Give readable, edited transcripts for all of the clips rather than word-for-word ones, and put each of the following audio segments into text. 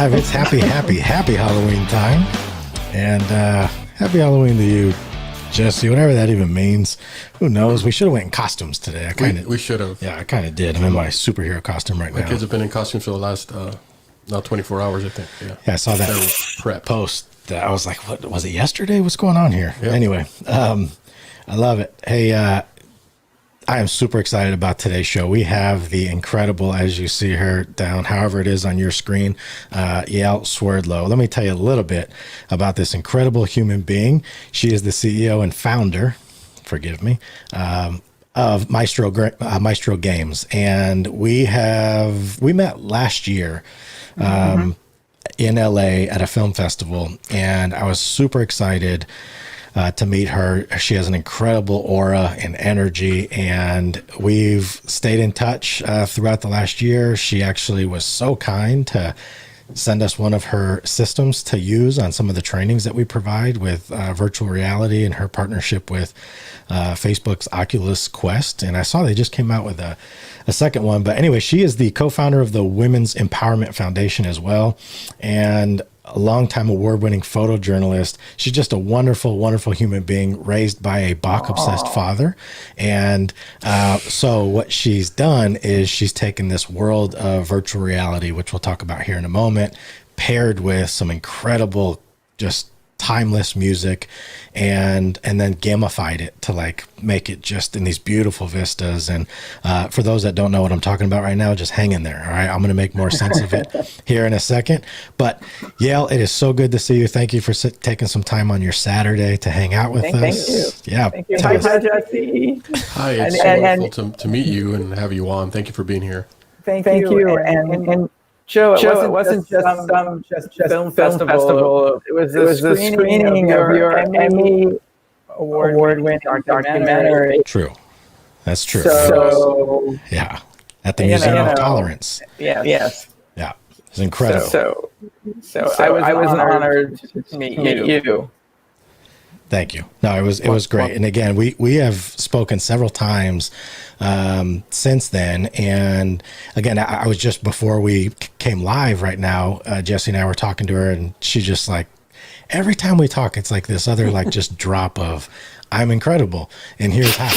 live. It's happy Halloween time. And happy Halloween to you, Jesse, whatever that even means. Who knows? We should have went in costumes today. We should have. Yeah, I kind of did. I'm in my superhero costume right now. My kids have been in costumes for the last, now 24 hours, I think. Yeah, I saw that prep post. That I was like, what was it yesterday? What's going on here? Yep. Anyway, I love it. Hey, I am super excited about today's show. We have the incredible, as you see her down, however it is on your screen, Yael Swerdlow. Let me tell you a little bit about this incredible human being. She is the CEO and founder, forgive me, of Maestro Games. And we met last year in LA at a film festival, and I was super excited to meet her. She has an incredible aura and energy, and we've stayed in touch throughout the last year. She actually was so kind to send us one of her systems to use on some of the trainings that we provide with virtual reality, and her partnership with Facebook's Oculus Quest. And I saw they just came out with a second one. But anyway, she is the co-founder of the Women's Empowerment Foundation as well, and a longtime award-winning photojournalist. She's just a wonderful, wonderful human being raised by a Bach-obsessed father. And so what she's done is she's taken this world of virtual reality, which we'll talk about here in a moment, paired with some incredible, just timeless music, and then gamified it to like make it just in these beautiful vistas. And for those that don't know what I'm talking about right now, just hang in there. All right, I'm going to make more sense of it here in a second. But Yael, it is so good to see you. Thank you for taking some time on your Saturday to hang out with us. Thank you. Yeah. Thank you. Hi, Jesse. Hi, it's so wonderful to meet you and have you on. Thank you for being here. Thank you. And Joe, it wasn't just some film festival. It was the screening of your Emmy award-winning documentary. True. That's true. So, yeah. At the Museum of Tolerance. Yes. Yeah. It was incredible. So I was honored to meet you. Thank you. No, it was great. And again, we have spoken several times since then. And again, I was just before we came live right now, Jesse and I were talking to her, and she just like, every time we talk, it's like this other like just drop of, I'm incredible, and here's how.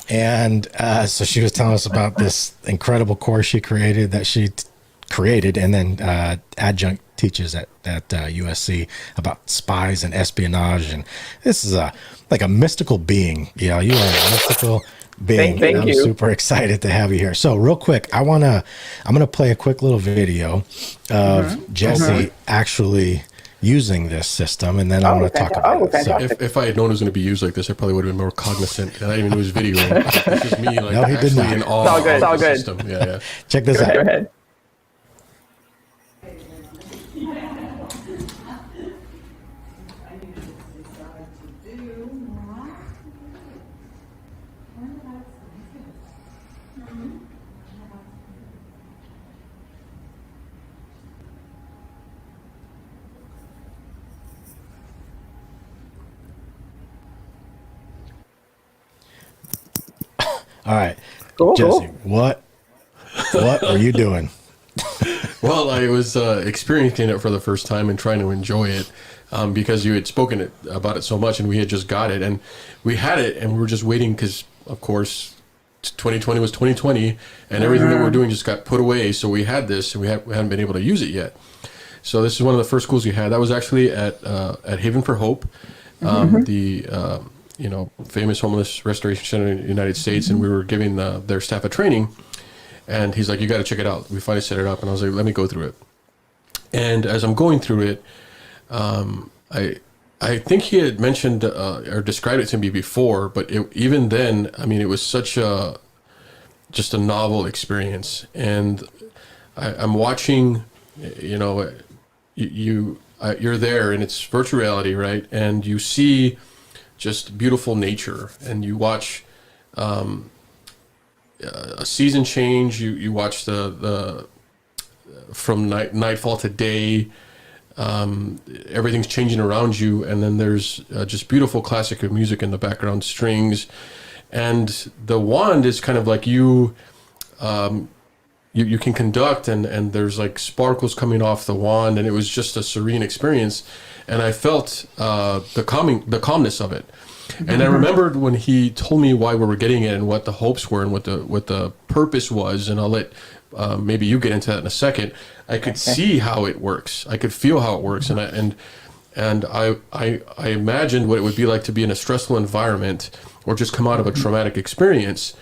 And so she was telling us about this incredible course she created and then adjunct teaches at USC about spies and espionage. And this is like a mystical being. You are a mystical being. Thank you. Super excited to have you here. So real quick, I'm going to play a quick little video of Jesse actually using this system, and then I'm going to talk about it. So if I had known it was going to be used like this, I probably would have been more cognizant. And I didn't even know it was video. It's just me like no, he did not. In awe it's all of the good. system. Yeah. Check this out. Go ahead. All right. Cool. Jesse, what are you doing? Well, I was experiencing it for the first time and trying to enjoy it because you had spoken about it so much, and we had just got it, and we had it, and we were just waiting because, of course, 2020 was 2020, and everything that we're doing just got put away. So we had this, and we hadn't been able to use it yet. So this is one of the first schools we had. That was actually at Haven for Hope, the famous homeless restoration center in the United States, and we were giving their staff a training. And he's like, you got to check it out. We finally set it up, and I was like, let me go through it. And as I'm going through it, I think he had mentioned or described it to me before, but even then, I mean, it was such just a novel experience. And I'm watching, you're there, and it's virtual reality, right? And you see just beautiful nature, and you watch a season change. You watch the from nightfall to day. Everything's changing around you, and then there's just beautiful classic music in the background, strings, and the wand is kind of like you you can conduct, and there's like sparkles coming off the wand, and it was just a serene experience. And I felt the calmness of it. And I remembered when he told me why we were getting it and what the hopes were and what the purpose was. And I'll let maybe you get into that in a second. I could see how it works. I could feel how it works, and I imagined what it would be like to be in a stressful environment, or just come out of a traumatic experience,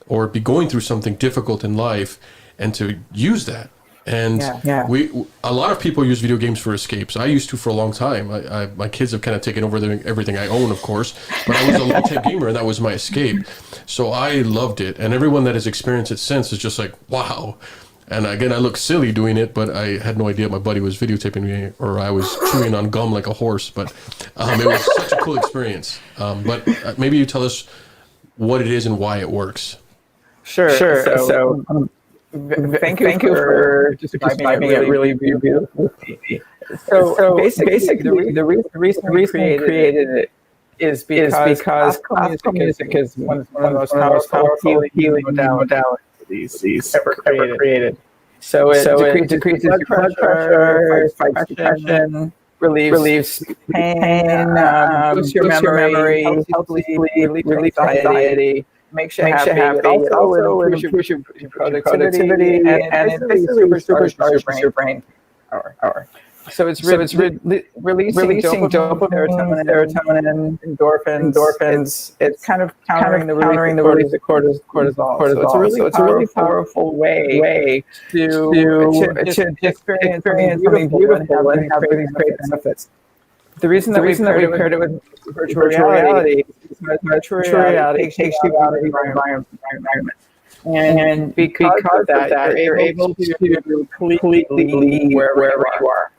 or be going through something difficult in life, and to use that. And a lot of people use video games for escapes. I used to for a long time. My kids have kind of taken over everything I own, of course, but I was a long-time gamer, and that was my escape. So I loved it, and everyone that has experienced it since is just like, wow. And again, I look silly doing it, but I had no idea my buddy was videotaping me, or I was chewing on gum like a horse. But it was such a cool experience. But maybe you tell us what it is and why it works. Sure. So thank you for describing it really beautifully. So basically, the reason we created it is because classical music is one of the most powerful healing modalities ever created. So it decreases your blood pressure, fights depression, relieves pain, boosts your memory, helps relieve anxiety, makes you happy. It also improves your productivity, and it basically supercharges your brain power. So it's releasing dopamine, serotonin, endorphins. It's kind of countering the release of cortisol. So it's a really powerful way to experience something beautiful and have these great benefits. The reason that we paired it with virtual reality is because virtual reality takes you out of your environment. And because of that, you're able to completely leave wherever you are.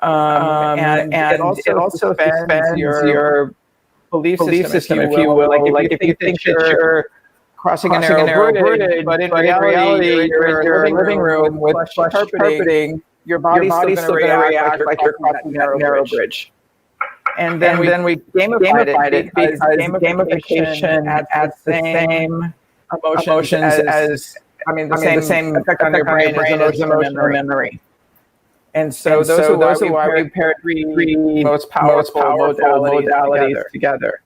And it also suspends your belief system, if you will. Like if you think that you're crossing a narrow bridge, but in reality you're in your living room with plush carpeting, your body's still going to react like you're crossing that narrow bridge. And then we gamified it because gamification adds the same emotions as the same effect on your brain as emotional memory. And so those are why we paired three most powerful modalities together.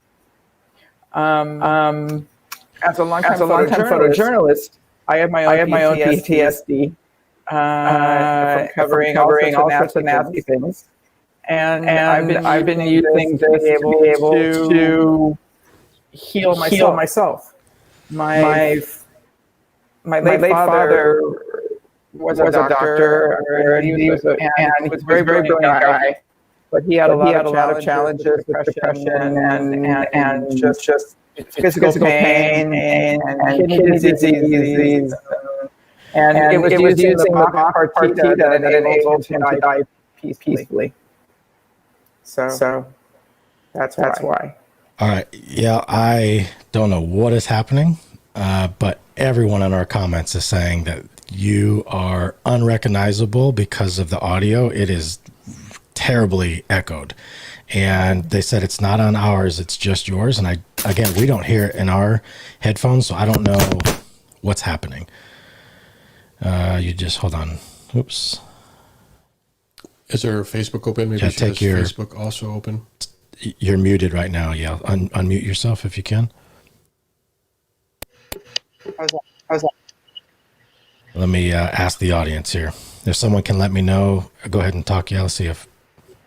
As a long-time photojournalist, I have my own PTSD from covering all sorts of nasty things, and I've been using this to be able to heal myself. My late father was a doctor, and he was a very brilliant guy, but he had a lot of challenges with depression and just physical pain and kidney disease. And it was using the Bach CAR-T that enabled him to die peacefully. So that's why. All right. Yeah, I don't know what is happening, but everyone in our comments is saying that you are unrecognizable because of the audio. It is terribly echoed. And they said it's not on ours, it's just yours. And we don't hear it in our headphones, so I don't know what's happening. You just hold on. Oops. Is there Facebook open? Maybe take your Facebook also open. You're muted right now. Yeah, unmute yourself if you can. How's that? Let me ask the audience here. If someone can let me know, go ahead and talk. Yeah, let's see if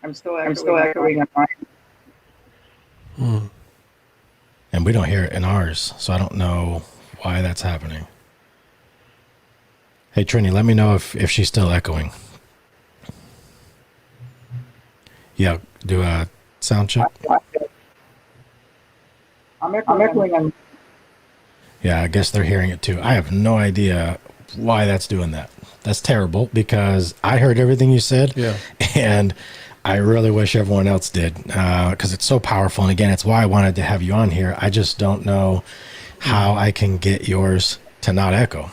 I'm still echoing on mine. And we don't hear it in ours, so I don't know why that's happening. Hey, Trini, let me know if she's still echoing. Yeah, do a sound check. I'm echoing on. Yeah, I guess they're hearing it too. I have no idea why that's doing that. That's terrible because I heard everything you said. Yeah. And I really wish everyone else did because it's so powerful. And again, it's why I wanted to have you on here. I just don't know how I can get yours to not echo.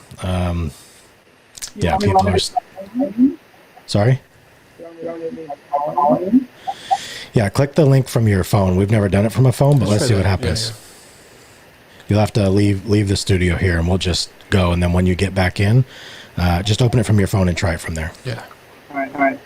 Yeah, people are. Sorry? Yeah, click the link from your phone. We've never done it from a phone, but let's see what happens. Yeah. You'll have to leave the studio here, and we'll just go. And then when you get back in, Just open it from your phone and try it from there. Yeah. All right.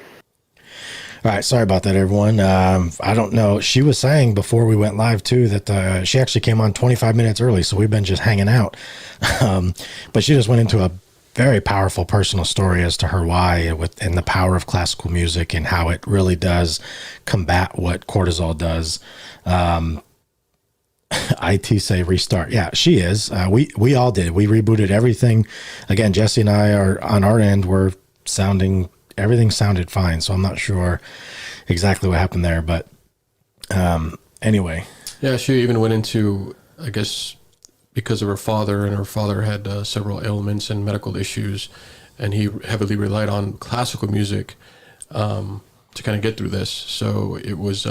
All right, sorry about that, everyone. I don't know. She was saying before we went live, too, that she actually came on 25 minutes early, so we've been just hanging out. But she just went into a very powerful personal story as to her why and the power of classical music and how it really does combat what cortisol does. IT say restart. Yeah, she is. We all did. We rebooted everything. Again, Jesse and I are on our end. We're everything sounded fine. So I'm not sure exactly what happened there, but anyway. Yeah, she even went into, I guess, because of her father, and her father had several ailments and medical issues, and he heavily relied on classical music to kind of get through this. So it was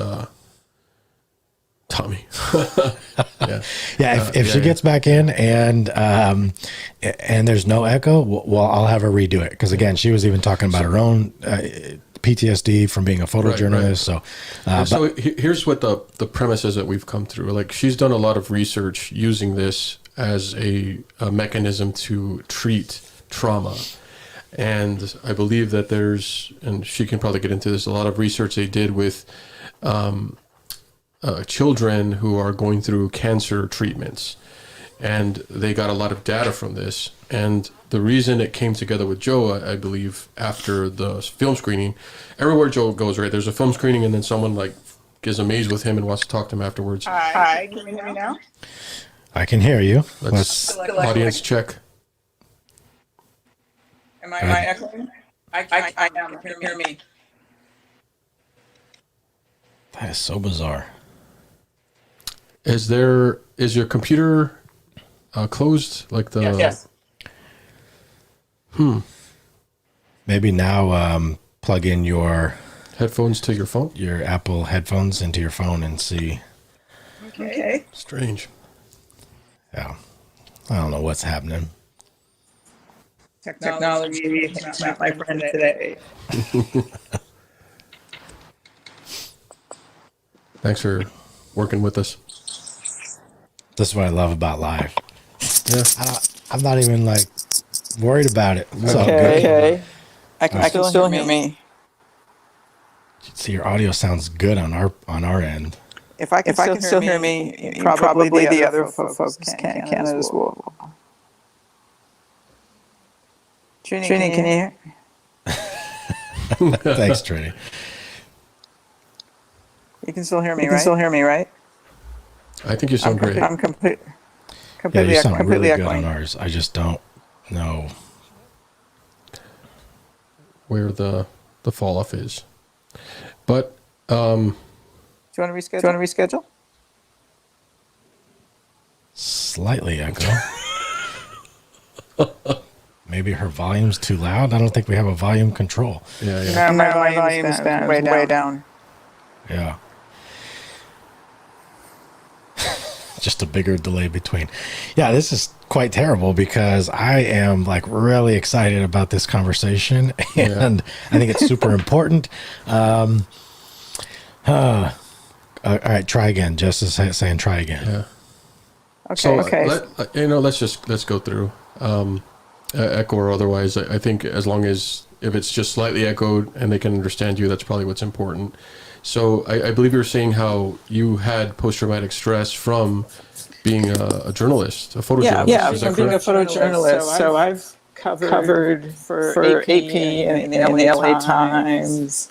Tommy. If she gets back in and there's no echo, well, I'll have her redo it, because again, she was even talking about her own PTSD from being a photojournalist. Right. So here's what the premise is that we've come through. Like, she's done a lot of research using this as a mechanism to treat trauma. And I believe that and she can probably get into this, a lot of research they did with children who are going through cancer treatments. And they got a lot of data from this. And the reason it came together with Joe, I believe, after the film screening, everywhere Joe goes, right, there's a film screening, and then someone like gets amazed with him and wants to talk to him afterwards. Hi, can you hear me now? I can hear you. Let's audience check. Am I echoing? I am. Can you hear me? That is so bizarre. Is your computer closed? Like the Yes. Maybe now plug in your headphones to your phone. Your Apple headphones into your phone and see. Okay. Strange. Yeah. I don't know what's happening. Technology is not my friend today. Thanks for working with us. This is what I love about live. Yeah. I'm not even like worried about it. It's all good. Okay. I can still hear me. See, your audio sounds good on our end. If I can still hear me, probably the other folks can as well. Trini, can you hear? Thanks, Trini. You can still hear me, right? I think you sound great. I'm completely You sound really good echoing. on ours. I just don't know where the fall off is. But Do you want to reschedule? slightly echo. Maybe her volume's too loud. I don't think we have a volume control. yeah. No, my volume's down, way down. Yeah. Just a bigger delay between. Yeah, this is quite terrible because I am like really excited about this conversation, and I think it's super important. All right, try again. Just as saying, try again. Yeah. Okay. Let's go through echo or otherwise. I think as long as if it's just slightly echoed and they can understand you, that's probably what's important. So I believe you were saying how you had post-traumatic stress from being a journalist, a photojournalist. Yeah, Is from that being a correct? photojournalist. So I've covered for AP and the LA Times.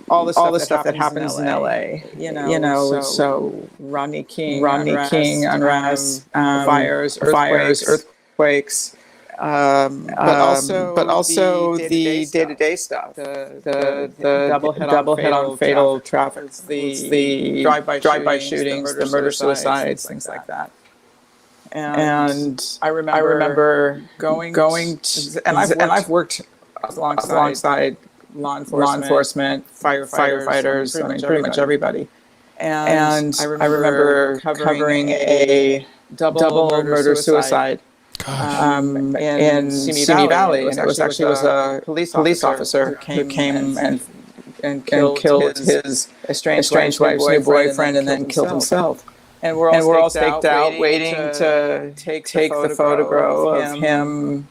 All the stuff that happens in LA. So Rodney King, unrest, fires, earthquakes. But also the day-to-day stuff, the double head-on fatal traffic, the drive-by shootings, the murder-suicides, things like that. And I remember going to, and I've worked alongside law enforcement, firefighters, pretty much everybody. And I remember covering a double murder-suicide. In Simi Valley, and it was actually a police officer who came and killed his estranged wife's new boyfriend and then killed himself. and we're all staked out, waiting to take the photograph of him,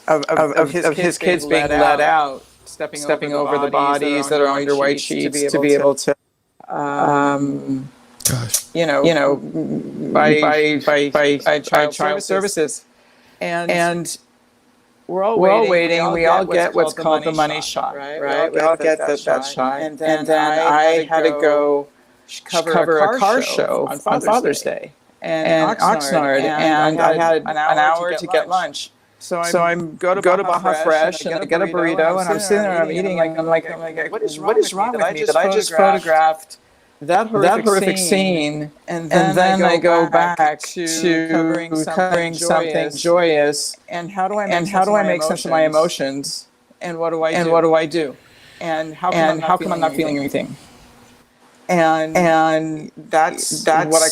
of his kids being let out, stepping over the bodies that are under white sheets to be able to, by child services, and we're all waiting. We all get what's called the money shot, right? We all get that shot, and then I had to go cover a car show on Father's Day in Oxnard, and I had an hour to get lunch. So I go to Baja Fresh and I get a burrito, and I'm sitting there, I'm eating, and I'm like, what is wrong with me that I just photographed that horrific scene, and then I go back to covering something joyous, and how do I make sense of my emotions, and what do I do, and how come I'm not feeling anything? And that's what I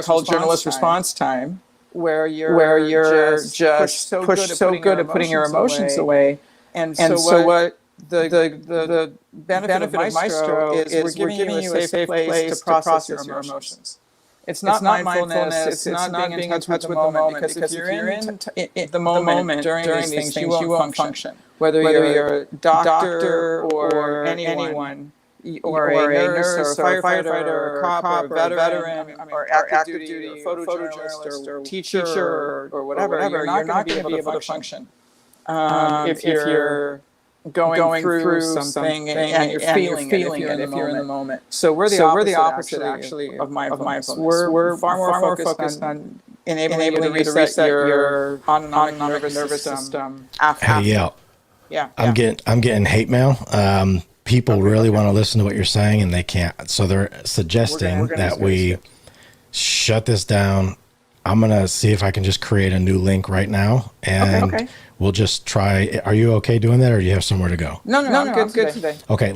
call journalist response time, where you're just pushed so good at putting your emotions away. And so what the benefit of Maestro is we're giving you a safe place to process your emotions. It's not mindfulness. It's not being in touch with the moment. Because if you're in the moment during these things, you won't function. Whether you're a doctor or anyone, or a nurse, or a firefighter, or a cop, or a veteran, or active duty, or photojournalist, or teacher, or whatever, you're not going to be able to function if you're going through something and you're feeling it if you're in the moment. So we're the opposite actually of mindfulness. We're far more focused on enabling you to reset your autonomic nervous system. Hey, yeah. I'm getting hate mail. People really want to listen to what you're saying, and they can't. So they're suggesting that we shut this down. I'm going to see if I can just create a new link right now, and we'll just try. Are you okay doing that, or do you have somewhere to go? No, I'm good today. Okay,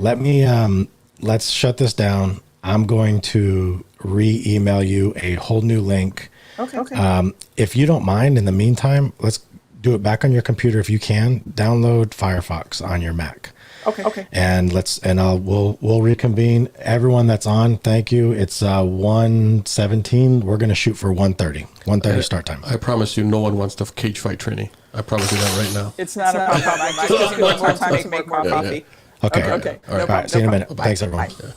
let's shut this down. I'm going to re-email you a whole new link. Okay. If you don't mind, in the meantime, let's do it back on your computer if you can. Download Firefox on your Mac. Okay. And we'll reconvene. Everyone that's on, thank you. It's 1:17. We're gonna shoot for 1:30. 1:30 start time. I promise you, no one wants the cage fight training. I promise you that right now. It's not a problem. I just need more time to make more coffee. Okay. All right. All right. See you in a minute. Thanks, everyone. Bye.